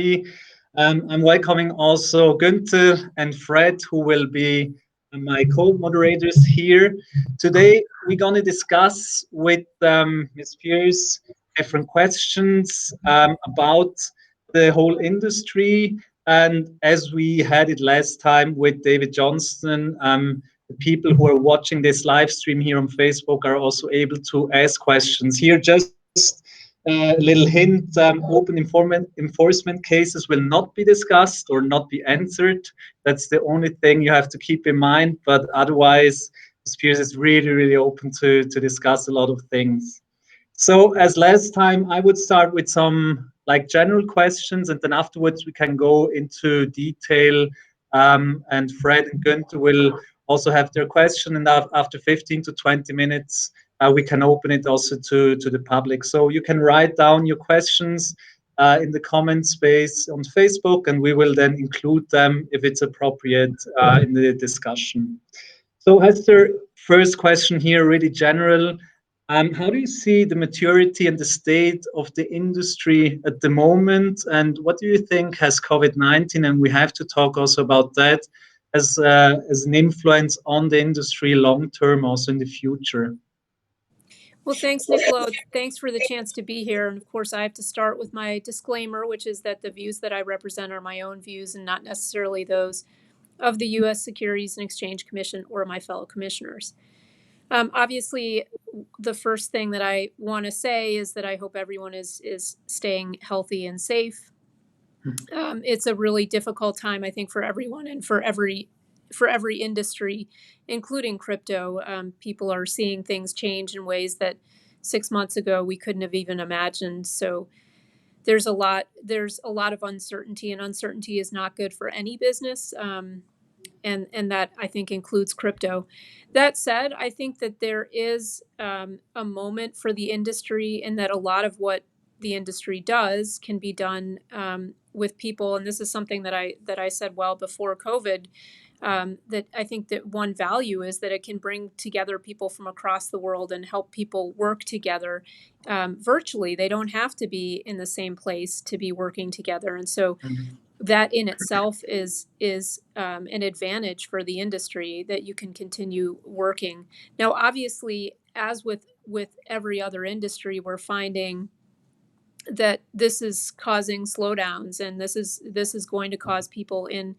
I'm welcoming also Günther and Fred, who will be my co-moderators here. Today, we're going to discuss with Ms. Peirce different questions about the whole industry. And as we had it last time with David Johnston, the people who are watching this live stream here on Facebook are also able to ask questions. Here, just a little hint, enforcement cases will not be discussed or not be answered. That's the only thing you have to keep in mind. But otherwise, the Spears is really, really open to discuss a lot of things. So as last time, I would start with some like general questions, and then afterwards we can go into detail. And Fred and Günther will also have their question, and after 15 to 20 minutes, we can open it also to the public. So you can write down your questions in the comment space on Facebook, and we will then include them if it's appropriate in the discussion. So Hester, first question here, really general. How do you see the maturity and the state of the industry at the moment? And what do you think has COVID-19, and we have to talk also about that, as an influence on the industry long term, also in the future? Well, thanks, Nicolo. Thanks for the chance to be here. And of course, I have to start with my disclaimer, which is that the views that I represent are my own views and not necessarily those of the U.S. Securities and Exchange Commission or my fellow commissioners. Obviously, the first thing that I want to say is that I hope everyone is staying healthy and safe. It's a really difficult time, I think, for everyone and for every industry, including crypto. People are seeing things change in ways that 6 months ago we couldn't have even imagined. So there's a lot of uncertainty, and uncertainty is not good for any business. And that, I think, includes crypto. That said, I think that there is a moment for the industry, and that a lot of what the industry does can be done with people. And this is something that I said well before COVID. That I think that one value is that it can bring together people from across the world and help people work together virtually. They don't have to be in the same place to be working together. And so that in itself is an advantage for the industry, that you can continue working. Now, obviously, as with every other industry, we're finding that this is causing slowdowns, and this is going to cause people in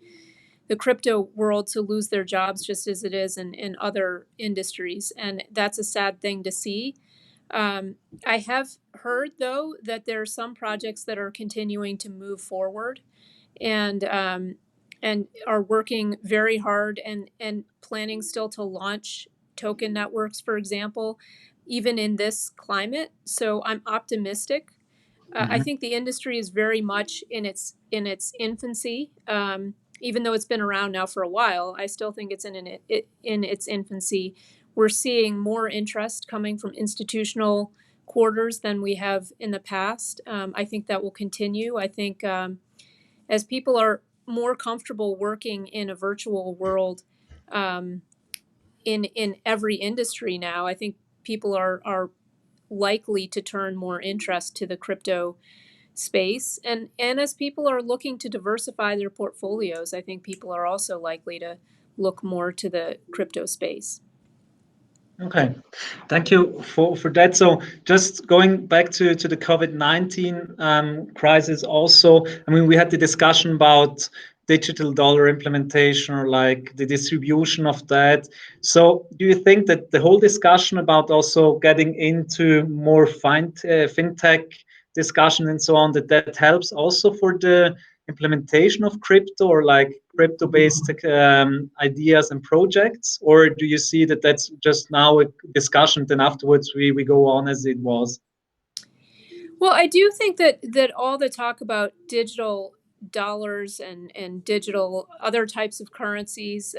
the crypto world to lose their jobs, just as it is in other industries. And that's a sad thing to see. I have heard, though, that there are some projects that are continuing to move forward and are working very hard and planning still to launch token networks, for example, even in this climate. So I'm optimistic. I think the industry is very much in its infancy. Even though it's been around now for a while, I still think it's in its infancy. We're seeing more interest coming from institutional quarters than we have in the past. I think that will continue. I think as people are more comfortable working in a virtual world in every industry now, I think people are likely to turn more interest to the crypto space. And as people are looking to diversify their portfolios, I think people are also likely to look more to the crypto space. Okay, thank you for that. So just going back to the COVID-19 crisis also, I mean, we had the discussion about digital dollar implementation or like the distribution of that. So do you think that the whole discussion about also getting into more fintech discussion and so on, that helps also for the implementation of crypto or like crypto-based ideas and projects? Or do you see that that's just now a discussion, then afterwards we go on as it was? Well, I do think that all the talk about digital dollars and digital other types of currencies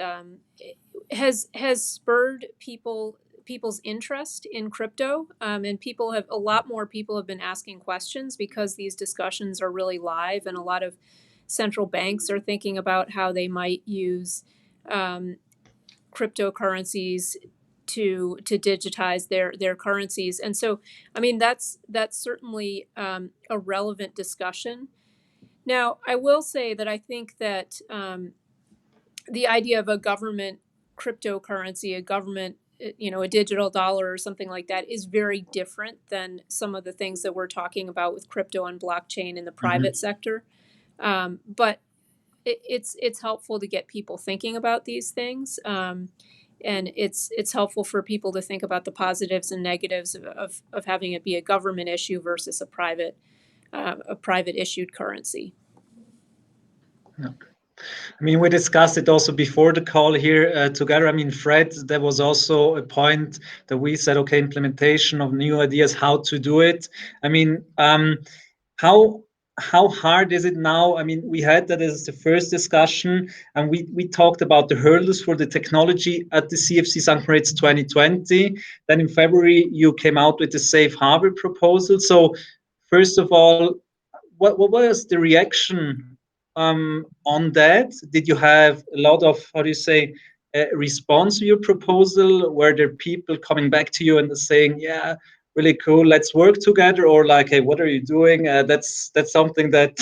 has spurred people's interest in crypto, and a lot more people have been asking questions because these discussions are really live, and a lot of central banks are thinking about how they might use cryptocurrencies to digitize their currencies. And so, I mean, that's certainly a relevant discussion. Now, I will say that I think that the idea of a government cryptocurrency, a government, a digital dollar or something like that is very different than some of the things that we're talking about with crypto and blockchain in the private sector. But it's helpful to get people thinking about these things. And it's helpful for people to think about the positives and negatives of having it be a government issue versus a private issued currency. Yeah. I mean, we discussed it also before the call here together. I mean, Fred, there was also a point that we said, okay, implementation of new ideas, how to do it. I mean, how how hard is it now? I mean, we had that as the first discussion, and we talked about the hurdles for the technology at the CfC St. Moritz 2020. Then in February, you came out with the safe harbor proposal. So first of all, what was the reaction on that? Did you have a lot of, how do you say, response to your proposal? Were there people coming back to you and saying, yeah, really cool, let's work together, or like, hey, what are you doing? That's something that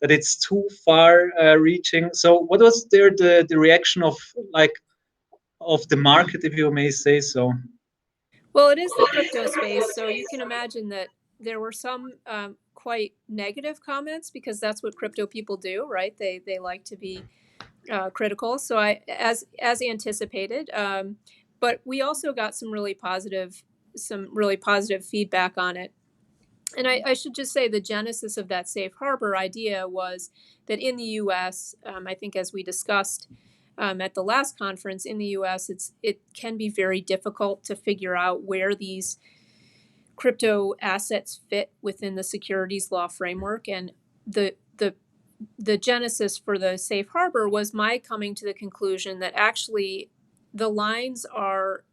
that it's too far reaching. So what was there the reaction of, like, of the market, if you may say so? Well, it is the crypto space, so you can imagine that there were some quite negative comments because that's what crypto people do, right? They like to be critical. So as anticipated, but we also got some really positive feedback on it. And I should just say the genesis of that safe harbor idea was that in the U.S., I think as we discussed at the last conference, in the U.S., it can be very difficult to figure out where these crypto assets fit within the securities law framework. And the genesis for the safe harbor was my coming to the conclusion that actually the lines are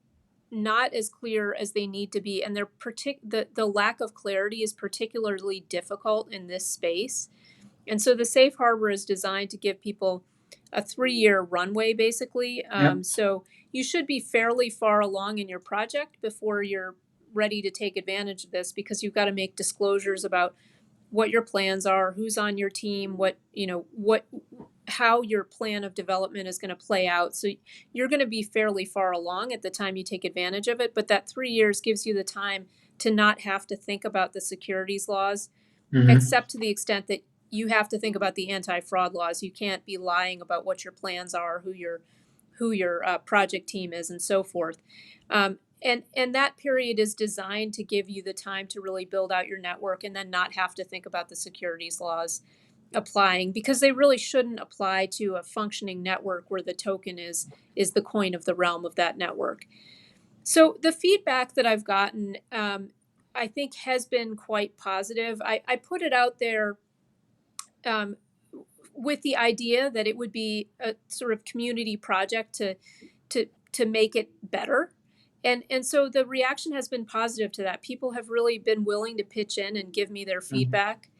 not as clear as they need to be, and the lack of clarity is particularly difficult in this space. And so the safe harbor is designed to give people a 3-year runway, basically. Yeah. So you should be fairly far along in your project before you're ready to take advantage of this, because you've got to make disclosures about what your plans are, who's on your team, how your plan of development is going to play out. So you're going to be fairly far along at the time you take advantage of it. But that 3 years gives you the time to not have to think about the securities laws, except to the extent that you have to think about the anti-fraud laws. You can't be lying about what your plans are, who your project team is, and so forth. And that period is designed to give you the time to really build out your network and then not have to think about the securities laws applying, because they really shouldn't apply to a functioning network where the token is the coin of the realm of that network. So the feedback that I've gotten, I think, has been quite positive. I put it out there with the idea that it would be a sort of community project to make it better. And so the reaction has been positive to that. People have really been willing to pitch in and give me their feedback.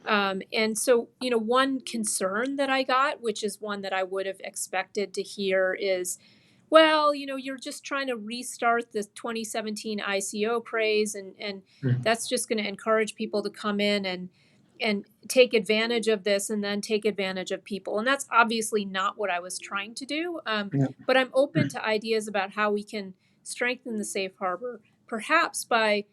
And so, one concern that I got, which is one that I would have expected to hear, is, well, you're just trying to restart the 2017 ICO craze, and that's just going to encourage people to come in and take advantage of this and then take advantage of people. And that's obviously not what I was trying to do. But I'm open to ideas about how we can strengthen the safe harbor, perhaps by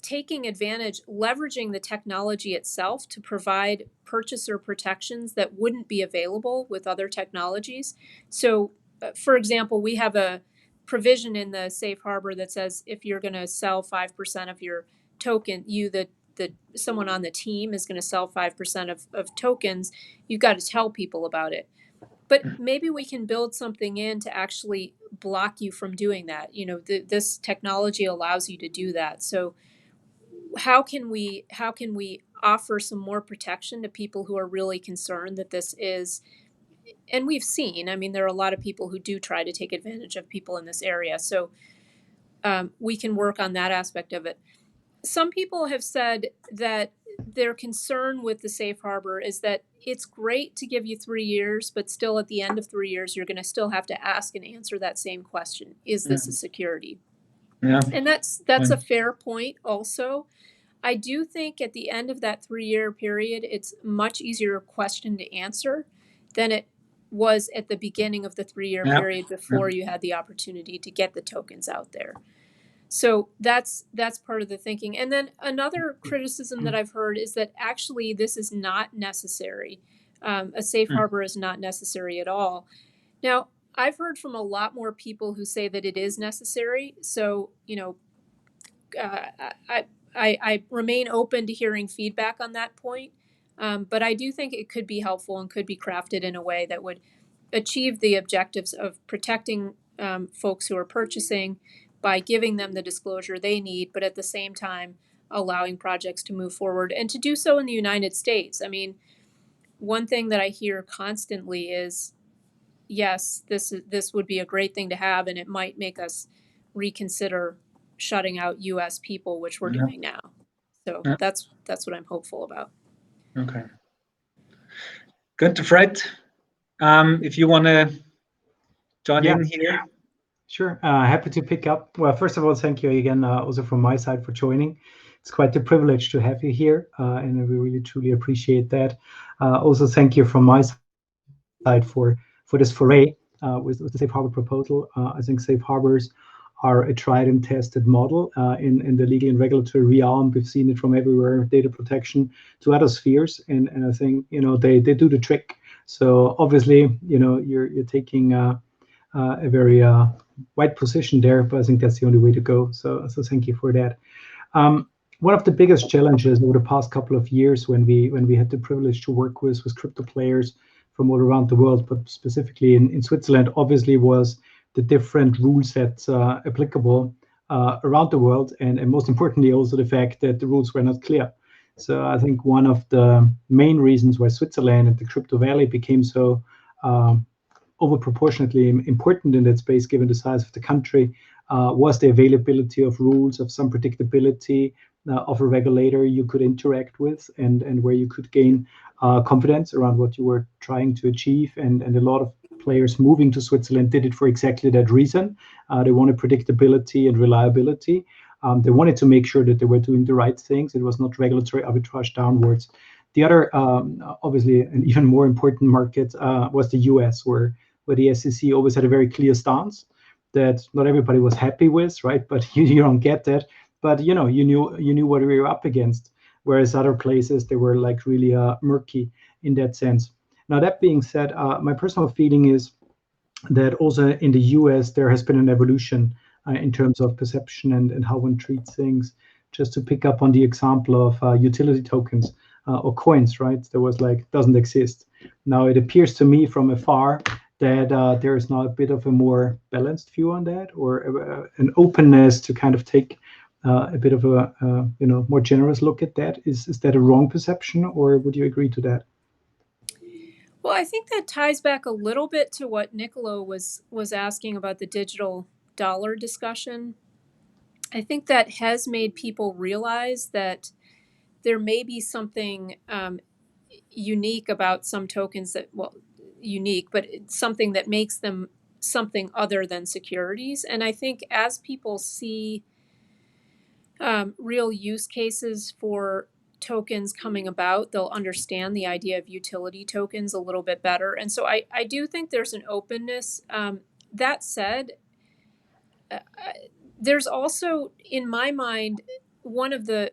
taking advantage, leveraging the technology itself to provide purchaser protections that wouldn't be available with other technologies. So, for example, we have a provision in the safe harbor that says if you're going to sell 5% of your token, someone on the team is going to sell 5% of tokens, you've got to tell people about it. But maybe we can build something in to actually block you from doing that. This technology allows you to do that. So how can we offer some more protection to people who are really concerned that this is, and we've seen, I mean, there are a lot of people who do try to take advantage of people in this area. So we can work on that aspect of it. Some people have said that their concern with the safe harbor is that it's great to give you 3 years, but still at the end of 3 years, you're going to still have to ask and answer that same question. Is this a security? Yeah. And that's a fair point also. I do think at the end of that 3-year period, it's much easier question to answer than it was at the beginning of the 3-year Yeah. period before you had the opportunity to get the tokens out there. So that's part of the thinking. And then another criticism that I've heard is that actually this is not necessary. A safe harbor is not necessary at all. Now, I've heard from a lot more people who say that it is necessary. So, I remain open to hearing feedback on that point. But I do think it could be helpful and could be crafted in a way that would achieve the objectives of protecting folks who are purchasing by giving them the disclosure they need, but at the same time allowing projects to move forward and to do so in the United States. I mean, one thing that I hear constantly is, yes, this would be a great thing to have, and it might make us reconsider shutting out U.S. people, which we're doing now. So Yeah. that's what I'm hopeful about. Okay. Good, Fred. If you want to join in here. Sure. Happy to pick up. Well, first of all, thank you again, also from my side for joining. It's quite a privilege to have you here, and we really truly appreciate that. Also, thank you from my side for this foray with the safe harbor proposal. I think safe harbors are a tried and tested model in the legal and regulatory realm. We've seen it from everywhere, data protection to other spheres, and I think they do the trick. So obviously, you're taking a very wide position there, but I think that's the only way to go. So thank you for that. One of the biggest challenges over the past couple of years when we had the privilege to work with crypto players from all around the world, but specifically in Switzerland, obviously was the different rule sets applicable around the world, and most importantly also the fact that the rules were not clear. So I think one of the main reasons why Switzerland and the crypto valley became so over proportionately important in that space, given the size of the country, was the availability of rules, of some predictability, of a regulator you could interact with, and where you could gain confidence around what you were trying to achieve. And a lot of players moving to Switzerland did it for exactly that reason. They wanted predictability and reliability. They wanted to make sure that they were doing the right things. It was not regulatory arbitrage downwards. The other, obviously, an even more important market was the US, where the SEC always had a very clear stance that not everybody was happy with, right? But you don't get that. But you knew what we were up against. Whereas other places, they were like really murky in that sense. Now, that being said, my personal feeling is that also in the US, there has been an evolution in terms of perception and how one treats things. Just to pick up on the example of utility tokens or coins, right? There was doesn't exist. Now, it appears to me from afar that there is now a bit of a more balanced view on that, or an openness to kind of take a bit of a more generous look at that. Is that a wrong perception, or would you agree to that? Well, I think that ties back a little bit to what Nicolo was asking about the digital dollar discussion. I think that has made people realize that there may be something unique about some tokens unique, but it's something that makes them something other than securities. And I think as people see real use cases for tokens coming about, they'll understand the idea of utility tokens a little bit better. And so I do think there's an openness. That said, there's also, in my mind, one of the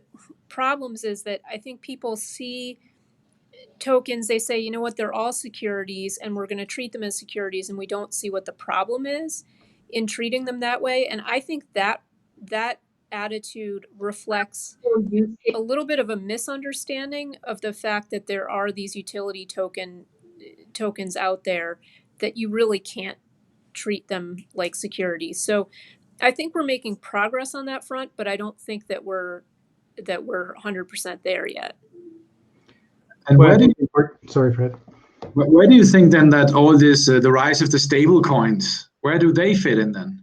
problems is that I think people see tokens, they say, you know what, they're all securities and we're going to treat them as securities, and we don't see what the problem is in treating them that way. And I think that attitude reflects a little bit of a misunderstanding of the fact that there are these utility tokens out there that you really can't treat them like securities. So I think we're making progress on that front, but I don't think that we're 100% there yet. And sorry, Fred. Where do you think then that all this, the rise of the stable coins, where do they fit in then?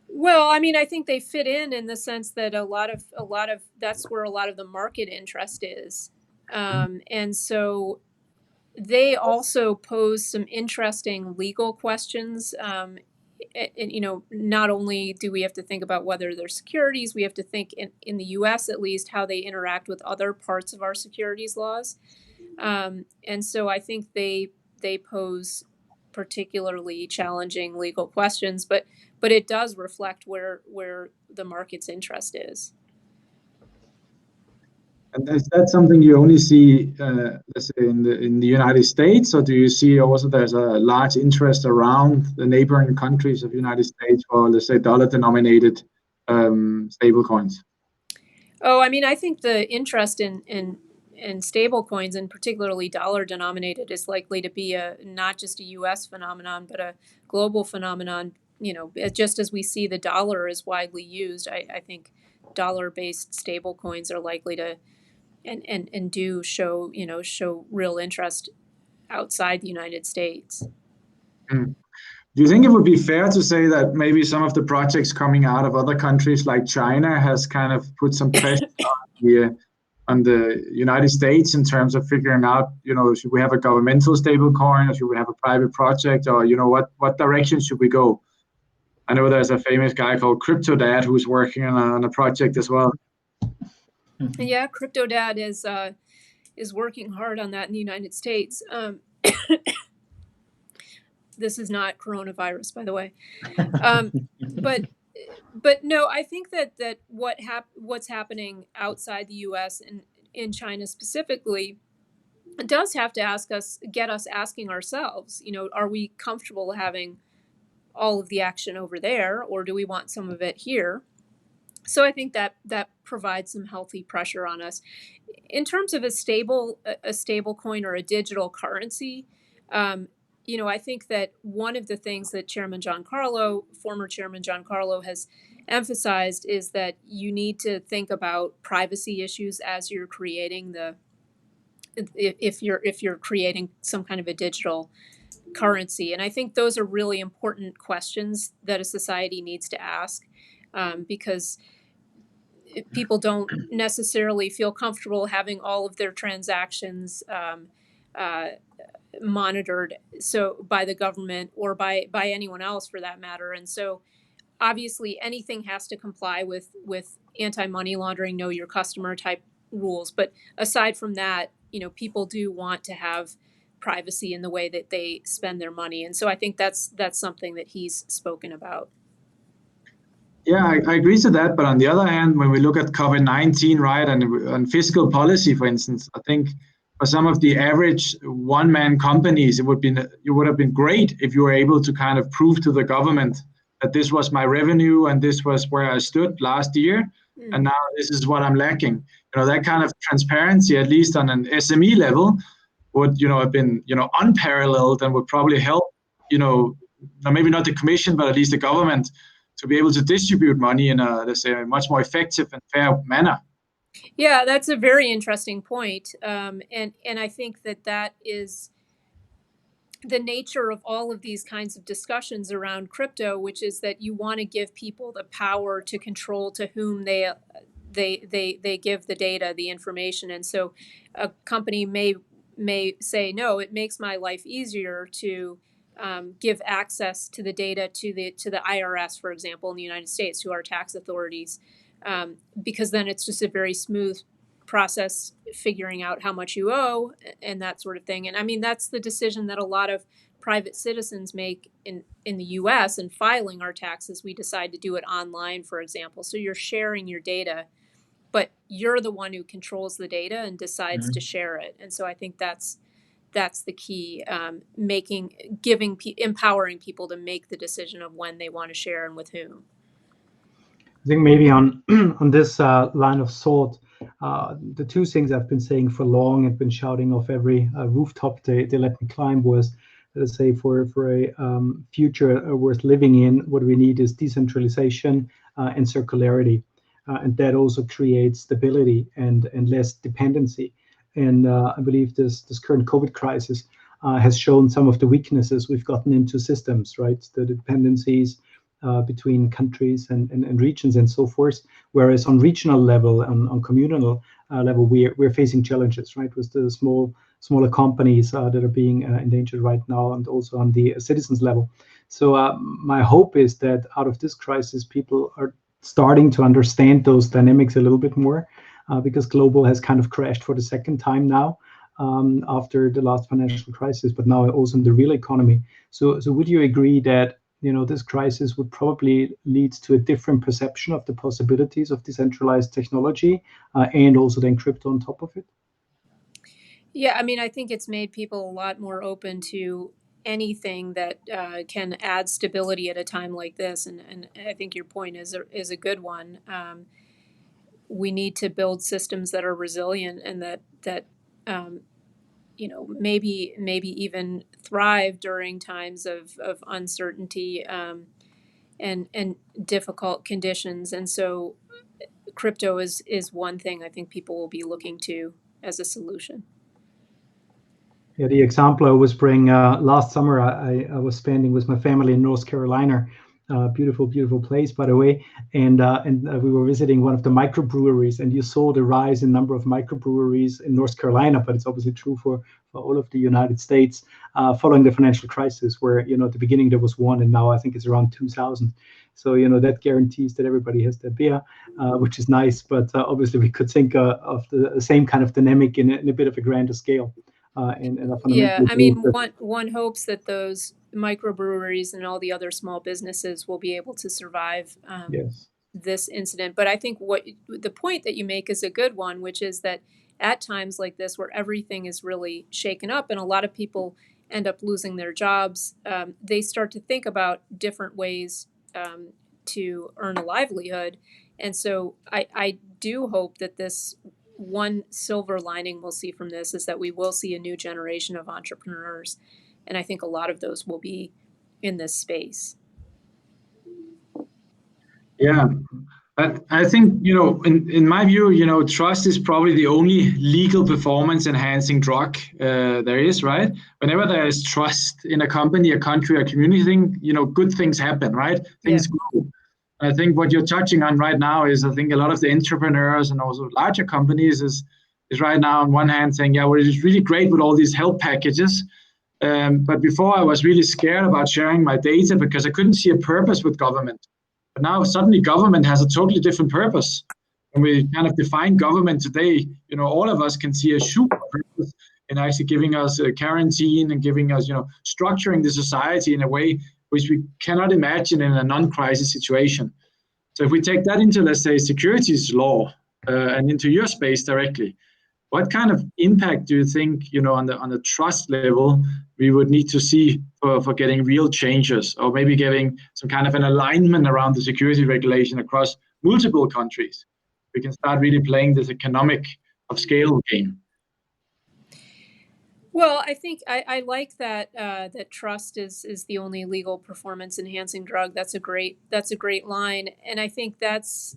Well, I mean, I think they fit in the sense that a lot of that's where a lot of the market interest is, and so they also pose some interesting legal questions not only do we have to think about whether they're securities, we have to think in the U.S. at least how they interact with other parts of our securities laws. And so I think they pose particularly challenging legal questions, but it does reflect where the market's interest is. And is that something you only see, let's say, in the United States, or do you see also there's a large interest around the neighboring countries of the United States for, let's say, dollar-denominated stable coins? Oh, I mean, I think the interest in stable coins, and particularly dollar-denominated, is likely to be not just a U.S. phenomenon, but a global phenomenon. Just as we see the dollar is widely used, I think dollar-based stable coins are likely to and do show real interest outside the United States. Do you think it would be fair to say that maybe some of the projects coming out of other countries like China has kind of put some pressure on the United States in terms of figuring out, should we have a governmental stable coin, or should we have a private project, or what direction should we go? I know there's a famous guy called CryptoDad who's working on a project as well. Yeah, CryptoDad is working hard on that in the United States. This is not coronavirus, by the way. But no, I think that what's happening outside the U.S. and in China specifically does have to get us asking ourselves, are we comfortable having all of the action over there, or do we want some of it here? So I think that provides some healthy pressure on us. In terms of a stable coin or a digital currency, I think that one of the things that former Chairman Giancarlo, has emphasized is that you need to think about privacy issues as you're creating if you're creating some kind of a digital currency. And I think those are really important questions that a society needs to ask, because people don't necessarily feel comfortable having all of their transactions monitored by the government or by anyone else for that matter. And so obviously anything has to comply with anti-money laundering, know your customer type rules. But aside from that, people do want to have privacy in the way that they spend their money. And so I think that's something that he's spoken about. Yeah, I agree to that. But on the other hand, when we look at COVID-19, right, and fiscal policy, for instance, I think for some of the average one-man companies, it would have been great if you were able to kind of prove to the government that this was my revenue and this was where I stood last year, and now this is what I'm lacking. That kind of transparency, at least on an SME level, would have been unparalleled and would probably help maybe not the commission, but at least the government, to be able to distribute money in a, let's say, a much more effective and fair manner. Yeah, that's a very interesting point. And I think that is the nature of all of these kinds of discussions around crypto, which is that you want to give people the power to control to whom they give the data, the information. And so a company may say, no, it makes my life easier to give access to the data to the IRS, for example, in the United States, to our tax authorities, because then it's just a very smooth process figuring out how much you owe and that sort of thing. And I mean, that's the decision that a lot of private citizens make in the US and filing our taxes. We decide to do it online, for example. So you're sharing your data, but you're the one who controls the data and decides to share it. And so I think that's the key, empowering people to make the decision of when they want to share and with whom. I think maybe on this line of thought, the two things I've been saying for long and been shouting off every rooftop they let me climb was, let's say, for a future worth living in, what we need is decentralization and circularity. And that also creates stability and less dependency. And I believe this current COVID crisis has shown some of the weaknesses we've gotten into systems, right? The dependencies between countries and regions and so forth. Whereas on regional level, on communal level, we're facing challenges, right? With the small smaller companies that are being endangered right now, and also on the citizens level. So my hope is that out of this crisis, people are starting to understand those dynamics a little bit more, because global has kind of crashed for the second time now, after the last financial crisis, but now also in the real economy. So would you agree that this crisis would probably lead to a different perception of the possibilities of decentralized technology, and also then crypto on top of it? Yeah, I mean, I think it's made people a lot more open to anything that can add stability at a time like this, and I think your point is a good one. We need to build systems that are resilient and that maybe even thrive during times of uncertainty, and difficult conditions. And so crypto is one thing I think people will be looking to as a solution. Yeah, the example I always bring, last summer I was spending with my family in North Carolina, beautiful, beautiful place, by the way. And we were visiting one of the microbreweries, and you saw the rise in number of microbreweries in North Carolina, but it's obviously true for all of the United States, following the financial crisis, where, at the beginning there was one, and now I think it's around 2,000. So, that guarantees that everybody has their beer, which is nice. But obviously we could think of the same kind of dynamic in a bit of a grander scale. Yeah, I mean, one hopes that those microbreweries and all the other small businesses will be able to survive Yes. this incident. But I think the point that you make is a good one, which is that at times like this, where everything is really shaken up and a lot of people end up losing their jobs, they start to think about different ways to earn a livelihood. And so I do hope that this one silver lining we'll see from this is that we will see a new generation of entrepreneurs. And I think a lot of those will be in this space. Yeah. But I think, in my view, trust is probably the only legal performance enhancing drug there is, right? Whenever there is trust in a company, a country, a community, good things happen, right? Things grow. I think what you're touching on right now is, I think a lot of the entrepreneurs and also larger companies is right now on one hand saying, yeah, well, it's really great with all these help packages. But before I was really scared about sharing my data because I couldn't see a purpose with government. But now suddenly government has a totally different purpose. When we kind of define government today, all of us can see a super purpose in actually giving us a quarantine and giving us, structuring the society in a way which we cannot imagine in a non-crisis situation. So if we take that into, let's say, securities law and into your space directly, what kind of impact do you think, on the trust level we would need to see for getting real changes, or maybe getting some kind of an alignment around the security regulation across multiple countries? We can start really playing this economic of scale game. Well, I think I like that that trust is the only legal performance enhancing drug. That's a great line, and I think that's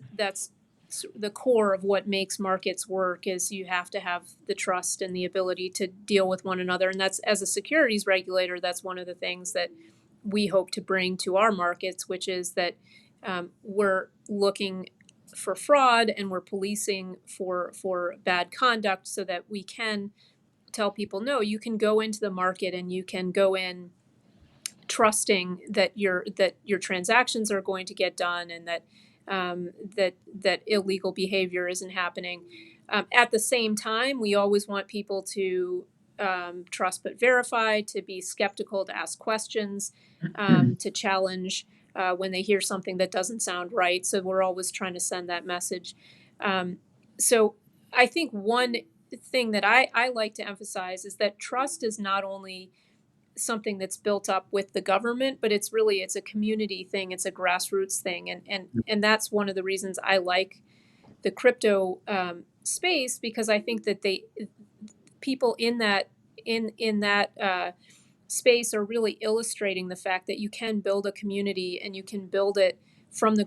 the core of what makes markets work. Is you have to have the trust and the ability to deal with one another, and that's, as a securities regulator, that's one of the things that we hope to bring to our markets, which is that we're looking for fraud and we're policing for bad conduct, so that we can tell people, no, you can go into the market and you can go in trusting that your transactions are going to get done, and that illegal behavior isn't happening. At the same time, we always want people to trust but verify, to be skeptical, to ask questions, to challenge when they hear something that doesn't sound right. So we're always trying to send that message. So I think one thing that I like to emphasize is that trust is not only something that's built up with the government, but it's a community thing. It's a grassroots thing. And that's one of the reasons I like the crypto space, because I think that people in that space are really illustrating the fact that you can build a community, and you can build it from the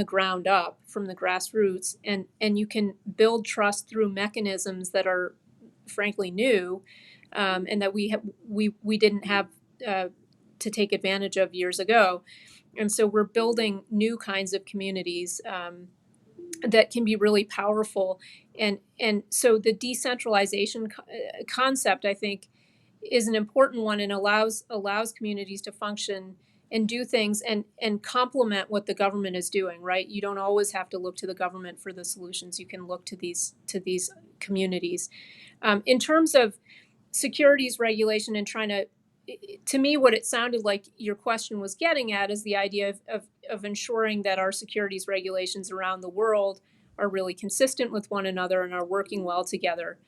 ground up, from the grassroots, and you can build trust through mechanisms that are frankly new, and that we didn't have to take advantage of years ago. And so we're building new kinds of communities that can be really powerful. And so the decentralization concept, I think, is an important one, and allows communities to function and do things and complement what the government is doing, right? You don't always have to look to the government for the solutions. You can look to these communities. In terms of securities regulation and trying to me, what it sounded like your question was getting at is the idea of ensuring that our securities regulations around the world are really consistent with one another and are working well together.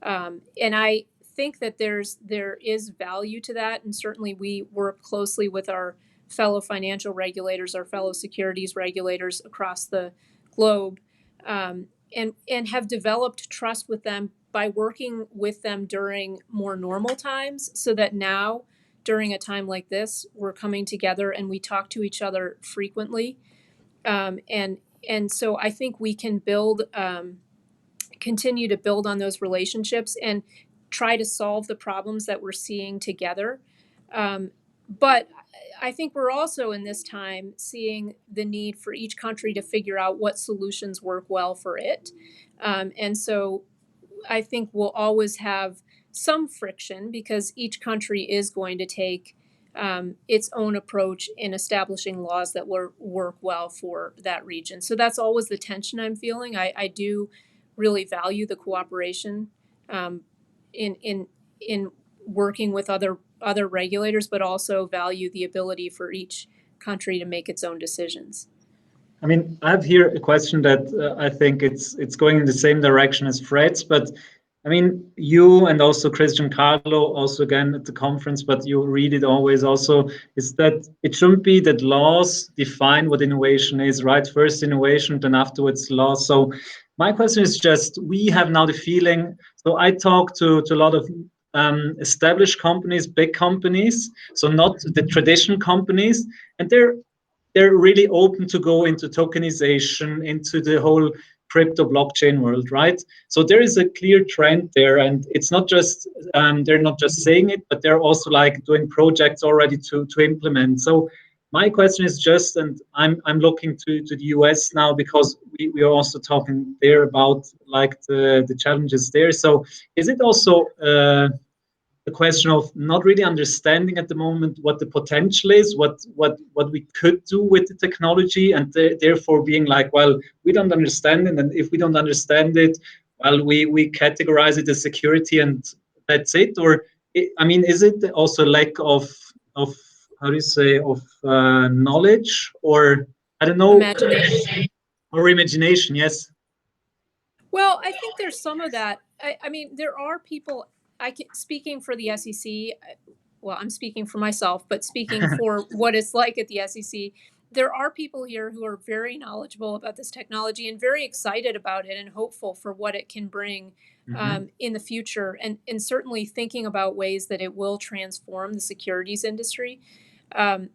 And I think that there is value to that. And certainly we work closely with our fellow financial regulators, our fellow securities regulators across the globe, and have developed trust with them by working with them during more normal times, so that now, during a time like this, we're coming together and we talk to each other frequently. And so I think we can continue to build on those relationships and try to solve the problems that we're seeing together. But I think we're also in this time seeing the need for each country to figure out what solutions work well for it. And so I think we'll always have some friction because each country is going to take its own approach in establishing laws that will work well for that region. So that's always the tension I'm feeling. I do really value the cooperation in working with other regulators, but also value the ability for each country to make its own decisions. I mean, I have here a question that I think it's going in the same direction as Fred's, but I mean, you and also Christian Carlo, also again at the conference, but you read it always also, is that it shouldn't be that laws define what innovation is, right? First innovation, then afterwards laws. So my question is just, we have now the feeling, so I talk to a lot of established companies, big companies, so not the traditional companies, and they're really open to go into tokenization, into the whole crypto blockchain world, right? So there is a clear trend there, and it's not just they're not just saying it, but they're also like doing projects already to implement. So my question is just, and I'm looking to the US now because we are also talking there about like the challenges there. So is it also the question of not really understanding at the moment what the potential is, what we could do with the technology, and therefore being like, well, we don't understand it, and if we don't understand it, well, we categorize it as security, and that's it? Or I mean, is it also lack of how do you say of knowledge, or I don't know, Imagination. or imagination? Yes. Well, I think there's some of that. I mean, there are people. Speaking for the SEC, well, I'm speaking for myself, but speaking for what it's like at the SEC, there are people here who are very knowledgeable about this technology and very excited about it and hopeful for what it can bring in the future, and certainly thinking about ways that it will transform the securities industry. You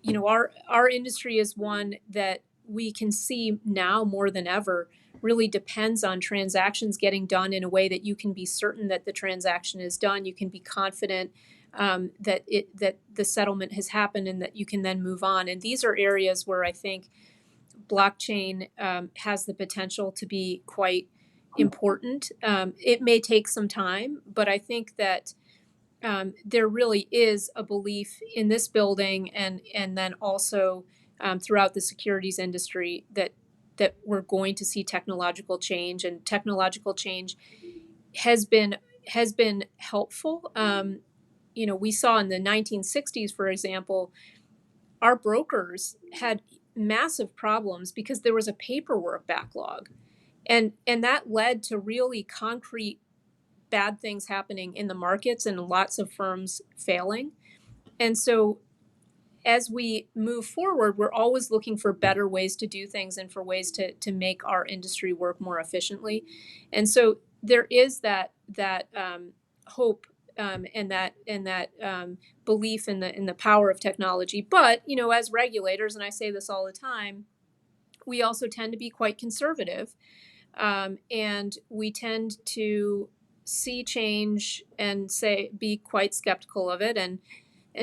know, our industry is one that we can see now more than ever really depends on transactions getting done in a way that you can be certain that the transaction is done. You can be confident that the settlement has happened and that you can then move on. And these are areas where I think blockchain has the potential to be quite important. It may take some time, but I think that there really is a belief in this building and then also throughout the securities industry that we're going to see technological change, and technological change has been helpful. You know, we saw in the 1960s, for example, our brokers had massive problems because there was a paperwork backlog, and that led to really concrete bad things happening in the markets and lots of firms failing. And so as we move forward, we're always looking for better ways to do things and for ways to make our industry work more efficiently. And so there is that hope and that belief in the power of technology. But, you know, as regulators, and I say this all the time, we also tend to be quite conservative, and we tend to see change and be quite skeptical of it, and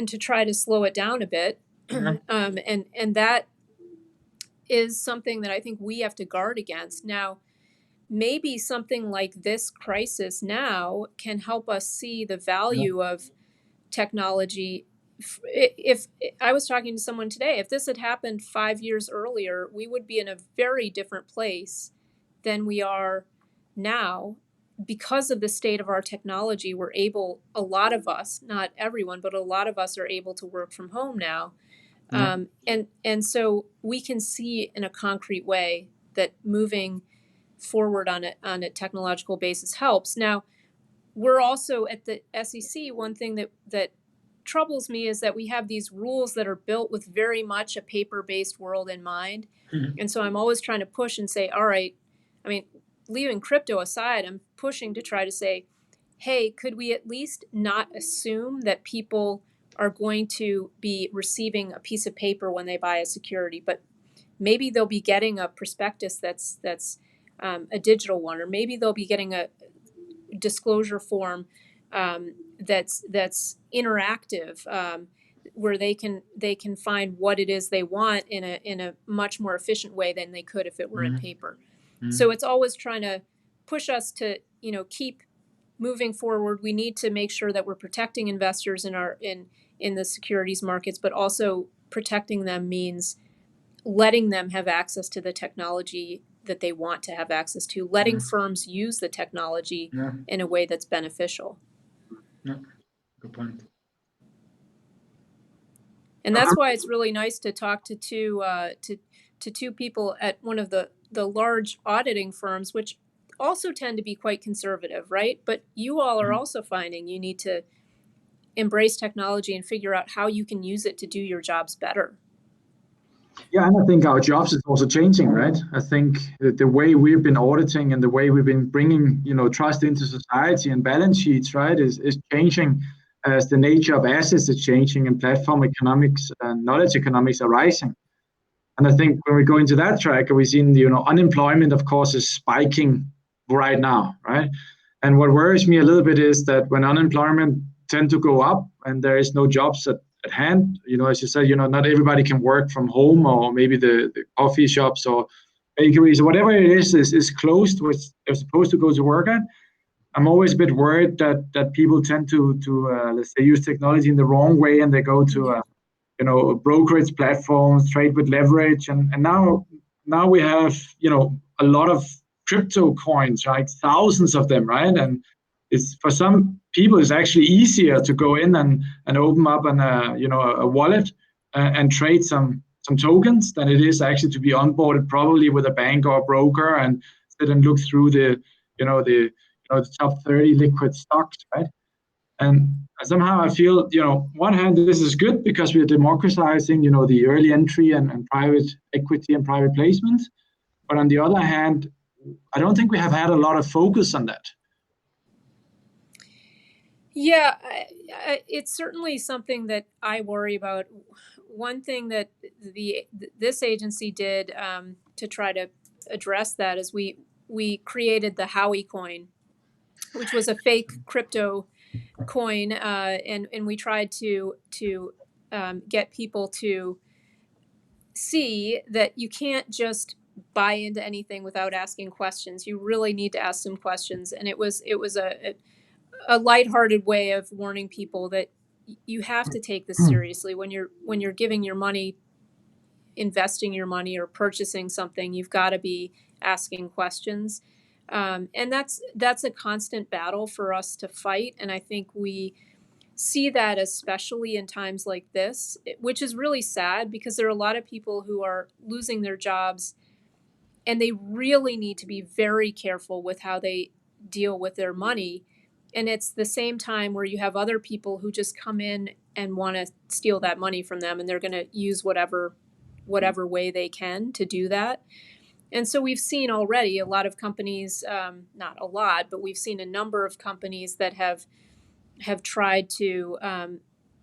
to try to slow it down a bit. And that is something that I think we have to guard against. Now, maybe something like this crisis now can help us see the value of technology. If I was talking to someone today, if this had happened 5 years earlier, we would be in a very different place than we are now. Because of the state of our technology, we're able, a lot of us, not everyone, but a lot of us are able to work from home now. And so we can see in a concrete way that moving forward on a technological basis helps. Now, we're also at the SEC. One thing that troubles me is that we have these rules that are built with very much a paper-based world in mind. And so I'm always trying to push and say, all right, I mean, leaving crypto aside, I'm pushing to try to say, hey, could we at least not assume that people are going to be receiving a piece of paper when they buy a security, but maybe they'll be getting a prospectus that's a digital one, or maybe they'll be getting a disclosure form that's interactive, where they can find what it is they want in a much more efficient way than they could if it were in paper. So it's always trying to push us to keep moving forward. We need to make sure that we're protecting investors in the securities markets, but also protecting them means letting them have access to the technology that they want to have access to, letting firms use the technology in a way that's beneficial. Good point. And that's why it's really nice to talk to two people at one of the large auditing firms, which also tend to be quite conservative, right? But you all are also finding you need to embrace technology and figure out how you can use it to do your jobs better. Yeah, and I think our jobs is also changing, right? I think that the way we've been auditing and the way we've been bringing, trust into society and balance sheets, right, is changing as the nature of assets is changing and platform economics and knowledge economics are rising. And I think when we go into that track, we've seen, unemployment, of course, is spiking right now, right? And what worries me a little bit is that when unemployment tend to go up and there is no jobs at hand, as you said, not everybody can work from home, or maybe the coffee shops or bakeries or whatever it is closed, which they're supposed to go to work at. I'm always a bit worried that people tend to let's say, use technology in the wrong way, and they go to brokerage platforms, trade with leverage, and now we have a lot of crypto coins, right? Thousands of them, right? And it's, for some people, it's actually easier to go in and open up a wallet and trade some tokens than it is actually to be onboarded probably with a bank or a broker and sit and look through the top 30 liquid stocks, right? And somehow I feel, one hand, this is good because we are democratizing, the early entry and private equity and private placements. But on the other hand, I don't think we have had a lot of focus on that. Yeah, it's certainly something that I worry about. One thing that this agency did to try to address that is we created the Howey Coin, which was a fake crypto coin, and we tried to get people to see that you can't just buy into anything without asking questions. You really need to ask some questions, and it was a lighthearted way of warning people that you have to take this seriously when you're giving your money, investing your money, or purchasing something. You've got to be asking questions, and that's a constant battle for us to fight. And I think we see that especially in times like this, which is really sad because there are a lot of people who are losing their jobs, and they really need to be very careful with how they deal with their money. And it's the same time where you have other people who just come in and want to steal that money from them, and they're going to use whatever way they can to do that. And so we've seen already a lot of companies, not a lot, but we've seen a number of companies that have tried to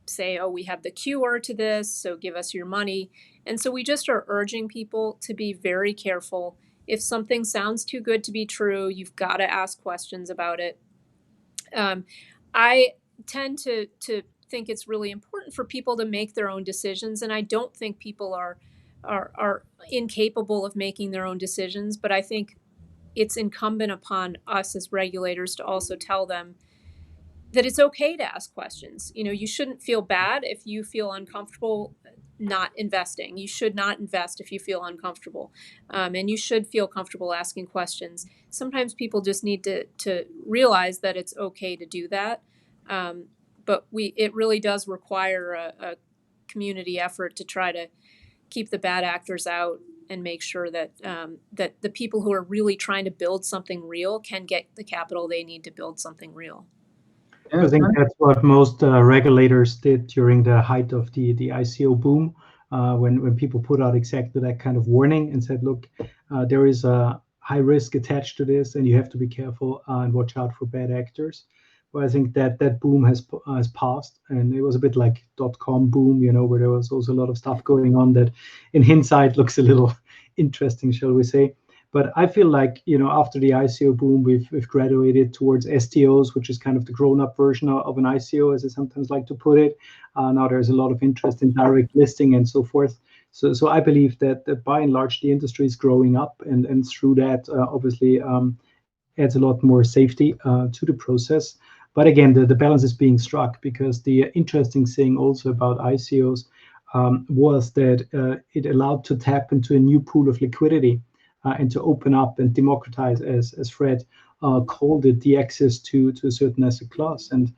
say, oh, we have the cure to this, so give us your money. And so we just are urging people to be very careful. If something sounds too good to be true, you've got to ask questions about it. I tend to think it's really important for people to make their own decisions, and I don't think people are are incapable of making their own decisions. But I think it's incumbent upon us as regulators to also tell them that it's okay to ask questions. You shouldn't feel bad if you feel uncomfortable not investing. You should not invest if you feel uncomfortable, and you should feel comfortable asking questions. Sometimes people just need to realize that it's okay to do that, but it really does require a community effort to try to keep the bad actors out and make sure that that the people who are really trying to build something real can get the capital they need to build something real. I think that's what most regulators did during the height of the ICO boom, when people put out exactly that kind of warning and said, look, there is a high risk attached to this, and you have to be careful and watch out for bad actors. Well, I think that boom has passed, and it was a bit like .com boom, where there was also a lot of stuff going on that in hindsight looks a little interesting, shall we say. But I feel like, after the ICO boom, we've graduated towards STOs, which is kind of the grown-up version of an ICO, as I sometimes like to put it. Now there's a lot of interest in direct listing and so forth. So I believe that by and large, the industry is growing up, and through that, obviously, adds a lot more safety to the process. But again, the balance is being struck, because the interesting thing also about ICOs was that it allowed to tap into a new pool of liquidity. And to open up and democratize, as Fred called it, the access to a certain asset class. And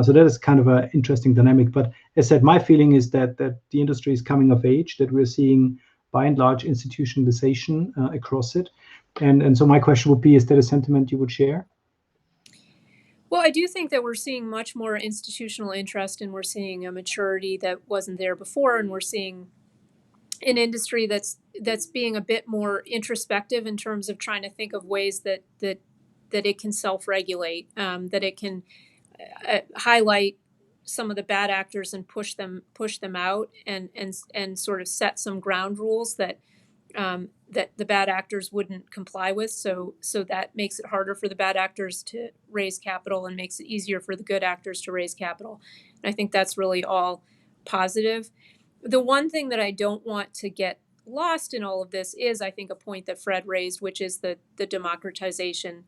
so that is kind of an interesting dynamic. But as I said, my feeling is that the industry is coming of age, that we're seeing, by and large, institutionalization across it. And so my question would be, is that a sentiment you would share? Well, I do think that we're seeing much more institutional interest, and we're seeing a maturity that wasn't there before, and we're seeing an industry that's being a bit more introspective in terms of trying to think of ways that it can self-regulate, that it can highlight some of the bad actors and push them out, and sort of set some ground rules that that the bad actors wouldn't comply with. So that makes it harder for the bad actors to raise capital and makes it easier for the good actors to raise capital. And I think that's really all positive. The one thing that I don't want to get lost in all of this is, I think, a point that Fred raised, which is the democratization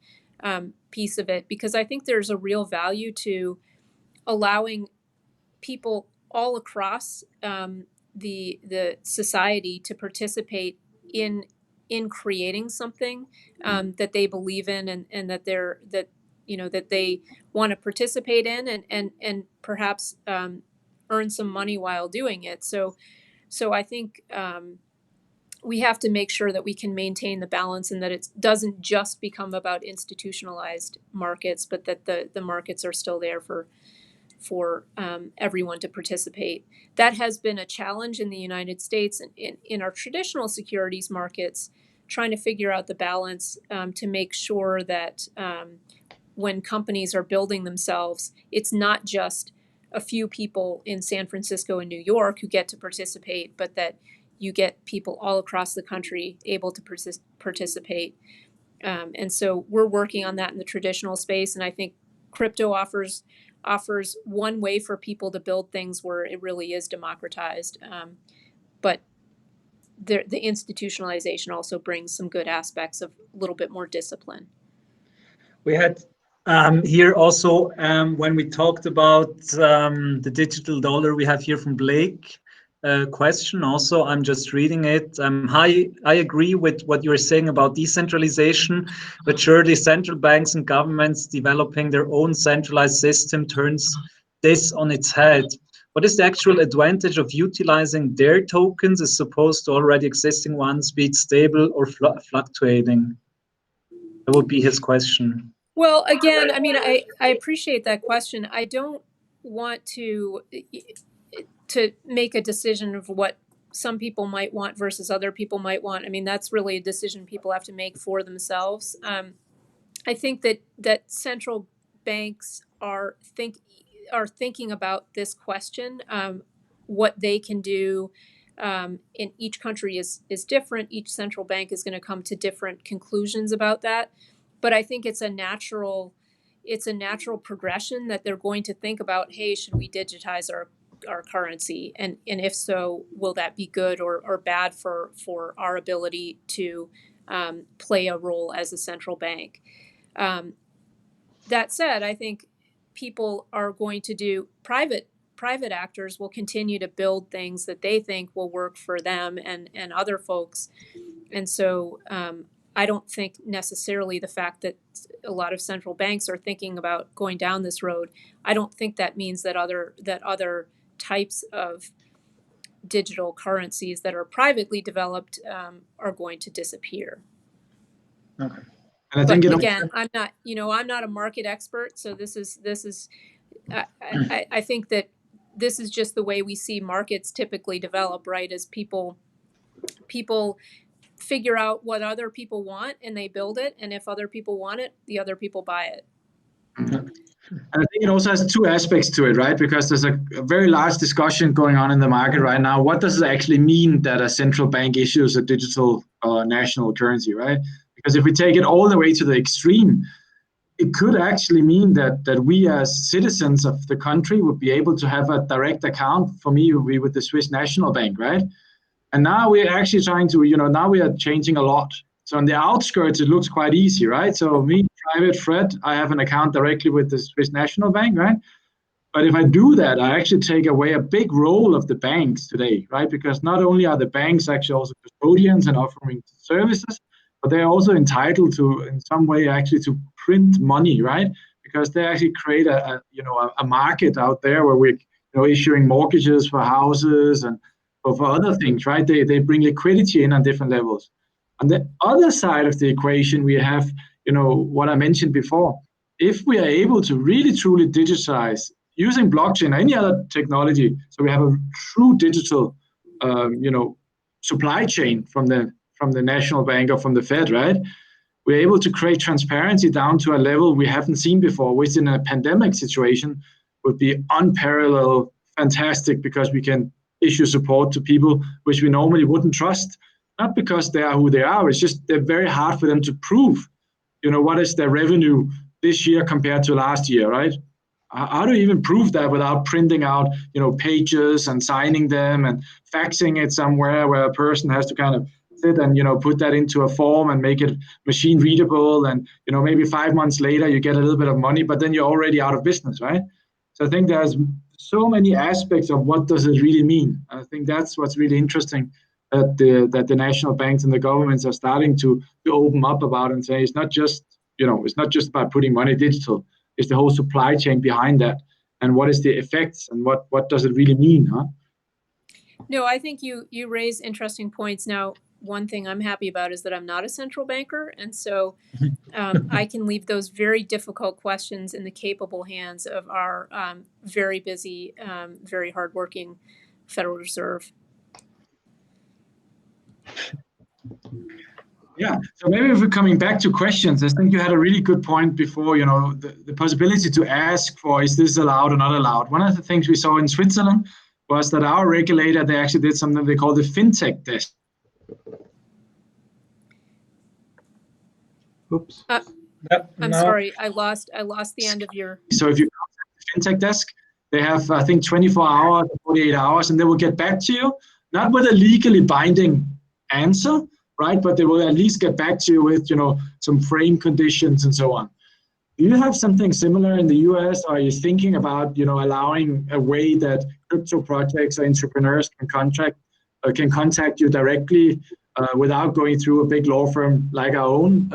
piece of it, because I think there's a real value to allowing people all across the society to participate in creating something that they believe in, and that they want to participate in, and perhaps earn some money while doing it. So I think we have to make sure that we can maintain the balance, and that it doesn't just become about institutionalized markets, but that the markets are still there for everyone to participate. That has been a challenge in the United States, and in our traditional securities markets, trying to figure out the balance to make sure that when companies are building themselves, it's not just a few people in San Francisco and New York who get to participate, but that you get people all across the country able to participate. And so we're working on that in the traditional space. And I think crypto offers one way for people to build things where it really is democratized. But the institutionalization also brings some good aspects of a little bit more discipline. We had here also, when we talked about the digital dollar, we have here from Blake a question also. I'm just reading it. I agree with what you were saying about decentralization, but surely central banks and governments developing their own centralized system turns this on its head. What is the actual advantage of utilizing their tokens as opposed to already existing ones, be it stable or fluctuating? That would be his question. Well, again, I mean, I appreciate that question. I don't want to make a decision of what some people might want versus other people might want. I mean, that's really a decision people have to make for themselves. I think that central banks are thinking about this question. What they can do in each country is different. Each central bank is going to come to different conclusions about that. But I think it's a natural progression that they're going to think about, hey, should we digitize our our currency, and if so, will that be good or bad for our ability to play a role as a central bank? That said, I think people are going to do private actors will continue to build things that they think will work for them and other folks. And so I don't think necessarily the fact that a lot of central banks are thinking about going down this road, I don't think that means that other types of digital currencies that are privately developed are going to disappear. Okay. And I think But again, I'm not a market expert, so this is I think that this is just the way we see markets typically develop, right? As people figure out what other people want and they build it, and if other people want it, the other people buy it. And I think it also has two aspects to it, right? Because there's a very large discussion going on in the market right now. What does it actually mean that a central bank issues a digital national currency, right? Because if we take it all the way to the extreme, it could actually mean that we as citizens of the country would be able to have a direct account. For me, would be with the Swiss National Bank, right? And now we're actually trying to, now we are changing a lot. So on the outskirts, it looks quite easy, right? So me, private Fred, I have an account directly with the Swiss National Bank, right? But if I do that, I actually take away a big role of the banks today, right? Because not only are the banks actually also custodians and offering services, but they're also entitled to, in some way, actually to print money, right? Because they actually create a market out there where we're issuing mortgages for houses and for other things, right? They bring liquidity in on different levels. On the other side of the equation, we have, what I mentioned before. If we are able to really truly digitize using blockchain or any other technology, so we have a true digital, supply chain from the national bank or from the Fed, right? We're able to create transparency down to a level we haven't seen before, which in a pandemic situation would be unparalleled, fantastic, because we can issue support to people which we normally wouldn't trust, not because they are who they are, it's just they're very hard for them to prove, what is their revenue this year compared to last year, right? How do you even prove that without printing out, pages and signing them and faxing it somewhere where a person has to kind of sit and, put that into a form and make it machine readable. And, maybe 5 months later, you get a little bit of money, but then you're already out of business, right? So I think there's so many aspects of what does it really mean. And I think that's what's really interesting, that the national banks and the governments are starting to open up about and say it's not just about putting money digital. It's the whole supply chain behind that, and what is the effects, and what does it really mean, huh? No, I think you raise interesting points. Now, one thing I'm happy about is that I'm not a central banker, and so I can leave those very difficult questions in the capable hands of our very busy, very hardworking Federal Reserve. Yeah, so maybe if we're coming back to questions, I think you had a really good point before, the possibility to ask for, is this allowed or not allowed? One of the things we saw in Switzerland was that our regulator, they actually did something they call the fintech desk. Oops. I'm sorry, I lost the end of your. So if you contact the fintech desk, they have, I think, 24 hours, 48 hours, and they will get back to you, not with a legally binding answer, right? But they will at least get back to you with, some frame conditions and so on. Do you have something similar in the US? Or are you thinking about, allowing a way that crypto projects or entrepreneurs can contact you directly without going through a big law firm like our own?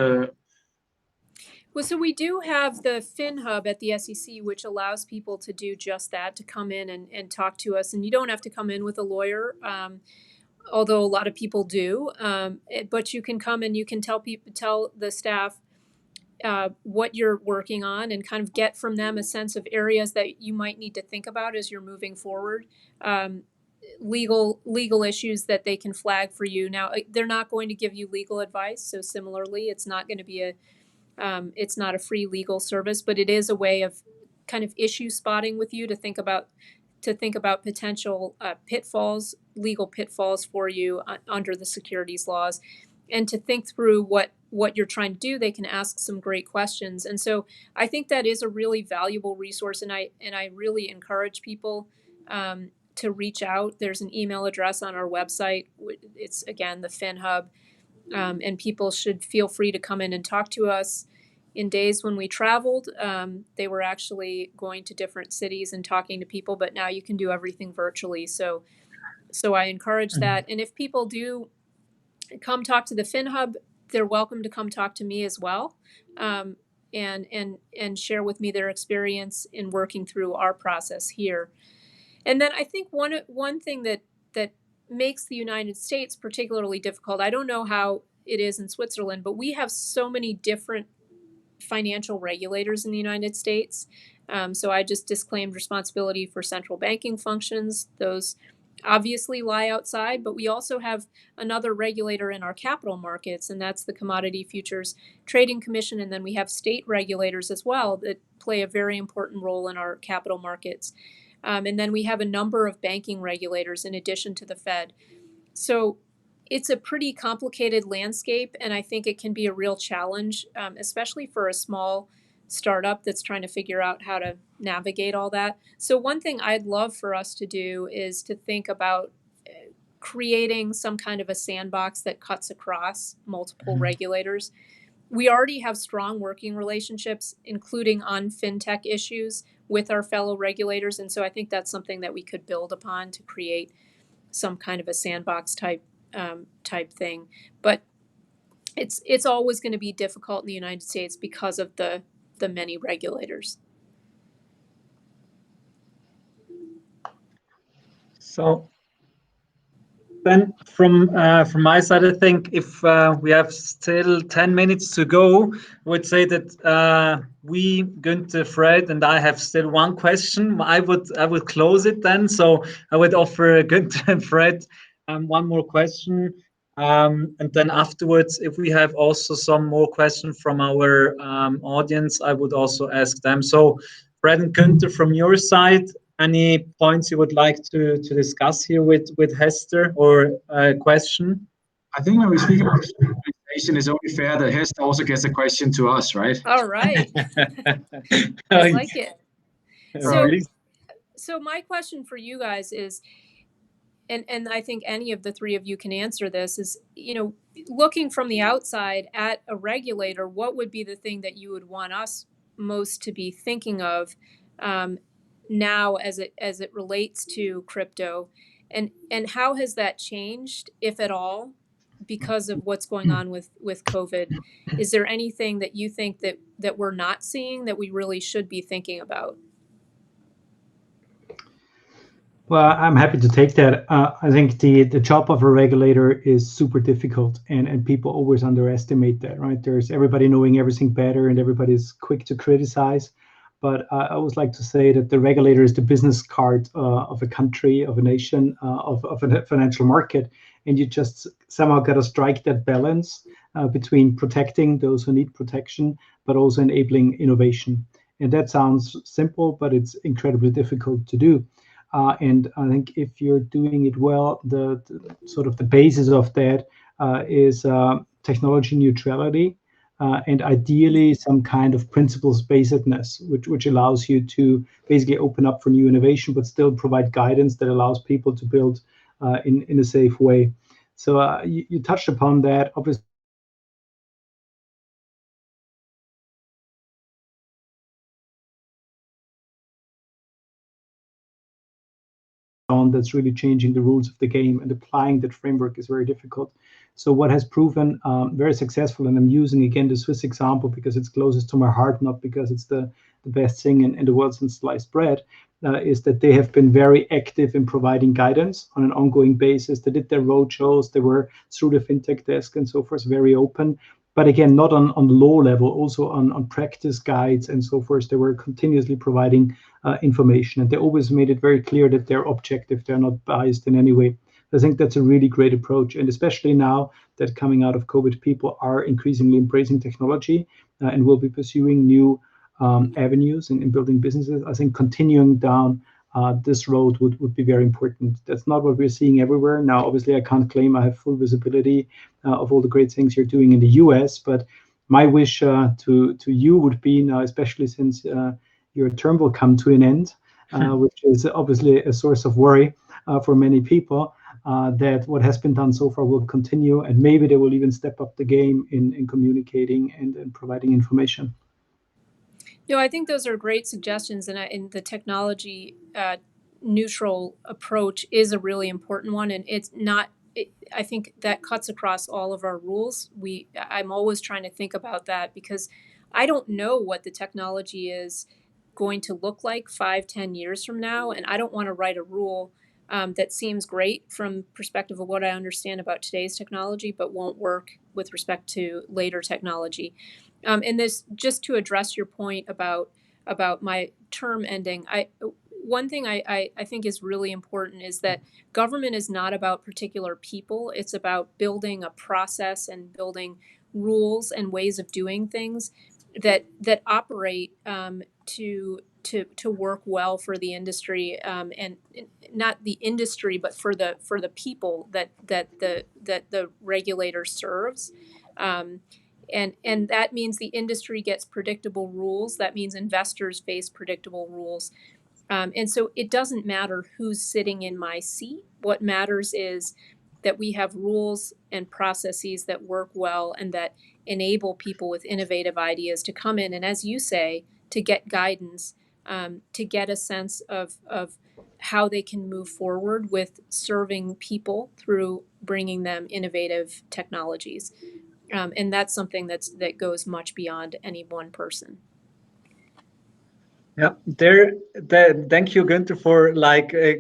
Well, so we do have the FinHub at the SEC, which allows people to do just that, to come in and talk to us. And you don't have to come in with a lawyer, although a lot of people do. But you can come and you can tell the staff what you're working on and kind of get from them a sense of areas that you might need to think about as you're moving forward. Legal issues that they can flag for you. Now, they're not going to give you legal advice. So similarly, it's not going to be it's not a free legal service, but it is a way of kind of issue spotting with you to think about potential legal pitfalls for you under the securities laws, and to think through what you're trying to do. They can ask some great questions, and so I think that is a really valuable resource, and I really encourage people to reach out. There's an email address on our website. It's, again, the FinHub. And people should feel free to come in and talk to us. In days when we traveled, they were actually going to different cities and talking to people, but now you can do everything virtually. So I encourage that. And if people do come talk to the FinHub, they're welcome to come talk to me as well, and share with me their experience in working through our process here. And then I think one thing that makes the United States particularly difficult, I don't know how it is in Switzerland, but we have so many different financial regulators in the United States. So I just disclaimed responsibility for central banking functions. Those obviously lie outside, but we also have another regulator in our capital markets, and that's the Commodity Futures Trading Commission. And then we have state regulators as well that play a very important role in our capital markets. And then we have a number of banking regulators in addition to the Fed. So it's a pretty complicated landscape, and I think it can be a real challenge, especially for a small startup that's trying to figure out how to navigate all that. So one thing I'd love for us to do is to think about creating some kind of a sandbox that cuts across multiple regulators. We already have strong working relationships, including on fintech issues, with our fellow regulators. And so I think that's something that we could build upon to create some kind of a sandbox type thing. But it's always going to be difficult in the United States because of the many regulators. So then from my side, I think if we have still 10 minutes to go, I would say that we, Günther, Fred, and I have still one question. I would close it then. So I would offer Günther and Fred one more question. And then afterwards, if we have also some more questions from our audience, I would also ask them. So Fred and Günther, from your side, any points you would like to discuss here with Hester, or a question? I think when we speak about digitalization, it's only fair that Hester also gets a question to us, right? All right. I like it. So my question for you guys is, and I think any of the three of you can answer this, is, looking from the outside at a regulator, what would be the thing that you would want us most to be thinking of now as it relates to crypto, and how has that changed, if at all, because of what's going on with COVID? Is there anything that you think that we're not seeing that we really should be thinking about? Well, I'm happy to take that. I think the job of a regulator is super difficult, and people always underestimate that, right? There's everybody knowing everything better, and everybody's quick to criticize. But I always like to say that the regulator is the business card of a country, of a nation, of a financial market. And you just somehow got to strike that balance between protecting those who need protection, but also enabling innovation. And that sounds simple, but it's incredibly difficult to do. And I think if you're doing it well, the sort of the basis of that is technology neutrality. And ideally some kind of principles-basedness, which allows you to basically open up for new innovation, but still provide guidance that allows people to build in a safe way. So you touched upon that. Obviously, that's really changing the rules of the game, and applying that framework is very difficult. So what has proven very successful, and I'm using again the Swiss example because it's closest to my heart, not because it's the best thing in the world since sliced bread, is that they have been very active in providing guidance on an ongoing basis. They did their roadshows, they were through the fintech desk and so forth, very open. But again, not on the law level, also on practice guides and so forth. They were continuously providing information, and they always made it very clear that they're objective, they're not biased in any way. I think that's a really great approach, and especially now that coming out of COVID, people are increasingly embracing technology and will be pursuing new avenues in building businesses. I think continuing down this road would be very important. That's not what we're seeing everywhere. Now, obviously, I can't claim I have full visibility of all the great things you're doing in the US, but my wish to you would be now, especially since your term will come to an end, which is obviously a source of worry for many people, that what has been done so far will continue, and maybe they will even step up the game in communicating and providing information. No, I think those are great suggestions, and the technology neutral approach is a really important one, and it's not. I think that cuts across all of our rules. I'm always trying to think about that because I don't know what the technology is going to look like 5-10 years from now, and I don't want to write a rule that seems great from perspective of what I understand about today's technology, but won't work with respect to later technology. And this, just to address your point about my term ending, one thing I think is really important is that government is not about particular people. It's about building a process and building rules and ways of doing things that operate to work well for the industry, and not the industry, but for the people that the regulator serves. And that means the industry gets predictable rules. That means investors face predictable rules. And so it doesn't matter who's sitting in my seat. What matters is that we have rules and processes that work well and that enable people with innovative ideas to come in and, as you say, to get guidance, to get a sense of how they can move forward with serving people through bringing them innovative technologies. And that's something that goes much beyond any one person. Yeah, thank you, Günther, for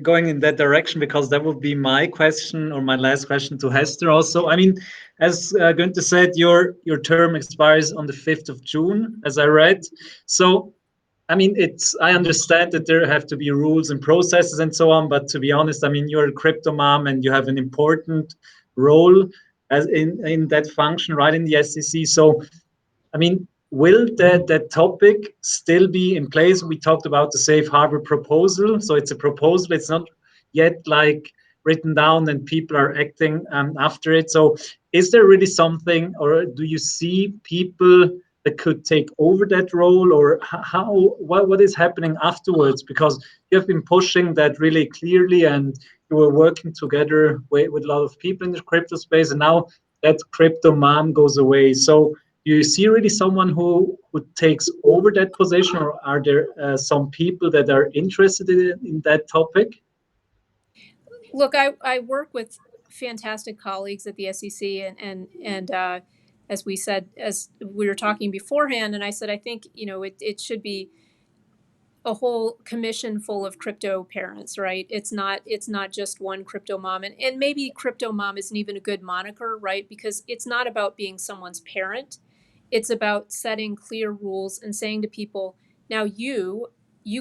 going in that direction, because that would be my question or my last question to Hester also. I mean, as Günther said, your term expires on the 5th of June, as I read. So, I mean, I understand that there have to be rules and processes and so on, but to be honest, I mean, you're a crypto mom and you have an important role as in that function, right, in the SEC. So, I mean, will that topic still be in place? We talked about the safe harbor proposal. So it's a proposal. It's not yet written down and people are acting after it. So is there really something, or do you see people that could take over that role, or what is happening afterwards? Because you have been pushing that really clearly and you were working together with a lot of people in the crypto space, and now that crypto mom goes away. So do you see really someone who takes over that position, or are there some people that are interested in that topic? Look, I work with fantastic colleagues at the SEC, and as we said, as we were talking beforehand, and I said, I think, it should be a whole commission full of crypto parents, right? It's not just one crypto mom, and maybe crypto mom isn't even a good moniker, right? Because it's not about being someone's parent. It's about setting clear rules and saying to people, now you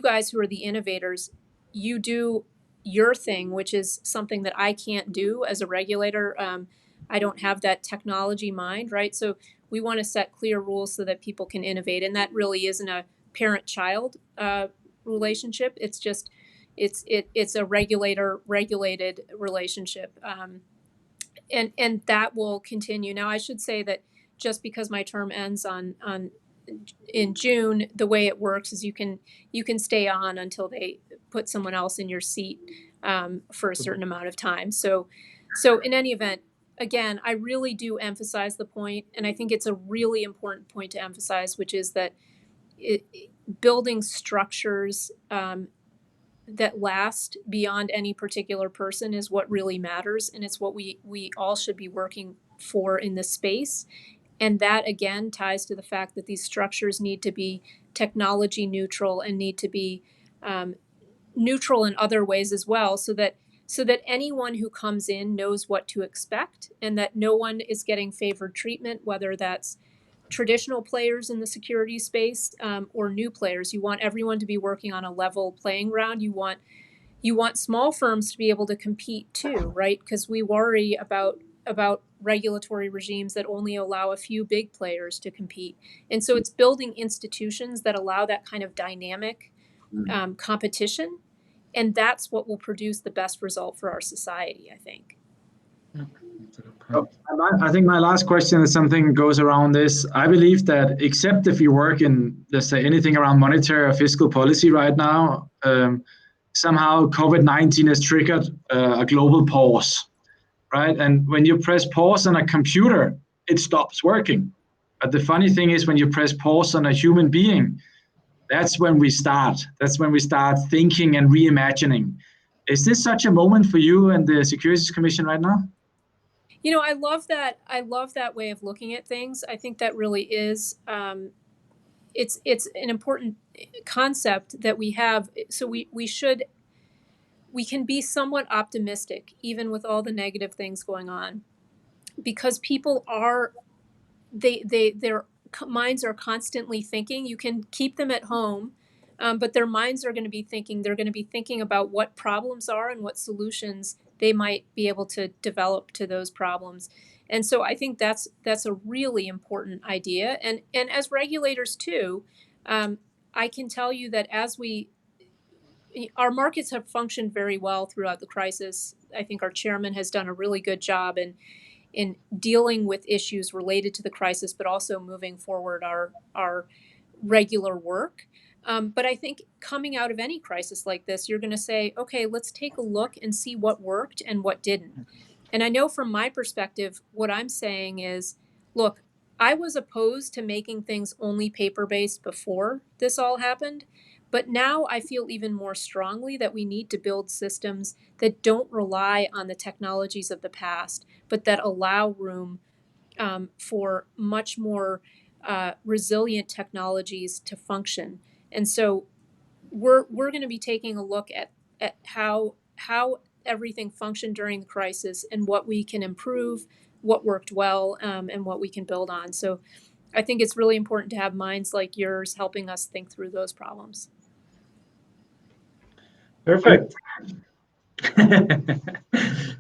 guys who are the innovators, you do your thing, which is something that I can't do as a regulator. I don't have that technology mind, right? So we want to set clear rules so that people can innovate. And that really isn't a parent-child relationship. It's just, it's a regulated relationship. And that will continue. Now, I should say that just because my term ends in June, the way it works is you can stay on until they put someone else in your seat for a certain amount of time. So in any event, again, I really do emphasize the point, and I think it's a really important point to emphasize, which is that building structures that last beyond any particular person is what really matters, and it's what we all should be working for in this space. And that, again, ties to the fact that these structures need to be technology neutral and need to be neutral in other ways as well, so that anyone who comes in knows what to expect, and that no one is getting favored treatment, whether that's traditional players in the security space or new players. You want everyone to be working on a level playing ground. You want small firms to be able to compete too, right? Because we worry about regulatory regimes that only allow a few big players to compete. And so it's building institutions that allow that kind of dynamic competition. And that's what will produce the best result for our society, I think. I think my last question is something that goes around this. I believe that except if you work in, let's say, anything around monetary or fiscal policy right now, somehow COVID-19 has triggered a global pause, right? And when you press pause on a computer, it stops working. But the funny thing is, when you press pause on a human being, that's when we start. That's when we start thinking and reimagining. Is this such a moment for you and the Securities Commission right now? You know, I love that. I love that way of looking at things. I think that really is. It's an important concept that we have. So we can be somewhat optimistic even with all the negative things going on, because people are their minds are constantly thinking. You can keep them at home, but their minds are going to be thinking. They're going to be thinking about what problems are and what solutions they might be able to develop to those problems. And so I think that's a really important idea. And as regulators too, I can tell you that our markets have functioned very well throughout the crisis. I think our chairman has done a really good job in dealing with issues related to the crisis, but also moving forward our regular work. But I think coming out of any crisis like this, you're going to say, okay, let's take a look and see what worked and what didn't. And I know from my perspective, what I'm saying is, look, I was opposed to making things only paper-based before this all happened. But now I feel even more strongly that we need to build systems that don't rely on the technologies of the past, but that allow room for much more resilient technologies to function. And so we're going to be taking a look at how everything functioned during the crisis and what we can improve, what worked well, and what we can build on. So I think it's really important to have minds like yours helping us think through those problems. Perfect.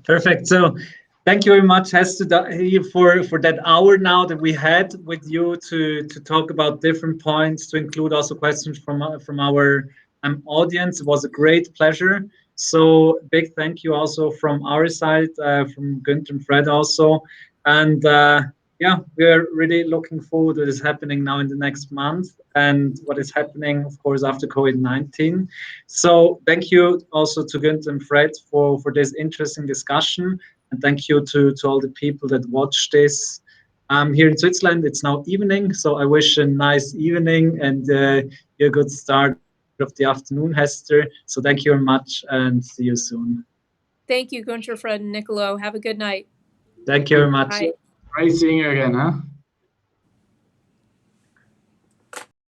Perfect. So thank you very much, Hester, for that hour now that we had with you to talk about different points, to include also questions from our audience. It was a great pleasure. So big thank you also from our side, from Günther and Fred also. And yeah, we're really looking forward to what is happening now in the next month and what is happening, of course, after COVID-19. So thank you also to Günther and Fred for this interesting discussion. And thank you to all the people that watch this. Here in Switzerland, it's now evening, so I wish a nice evening and a good start of the afternoon, Hester. So thank you very much and see you soon. Thank you, Günther, Fred, and Nicolo. Have a good night. Thank you very much. Bye. Great seeing you again, huh?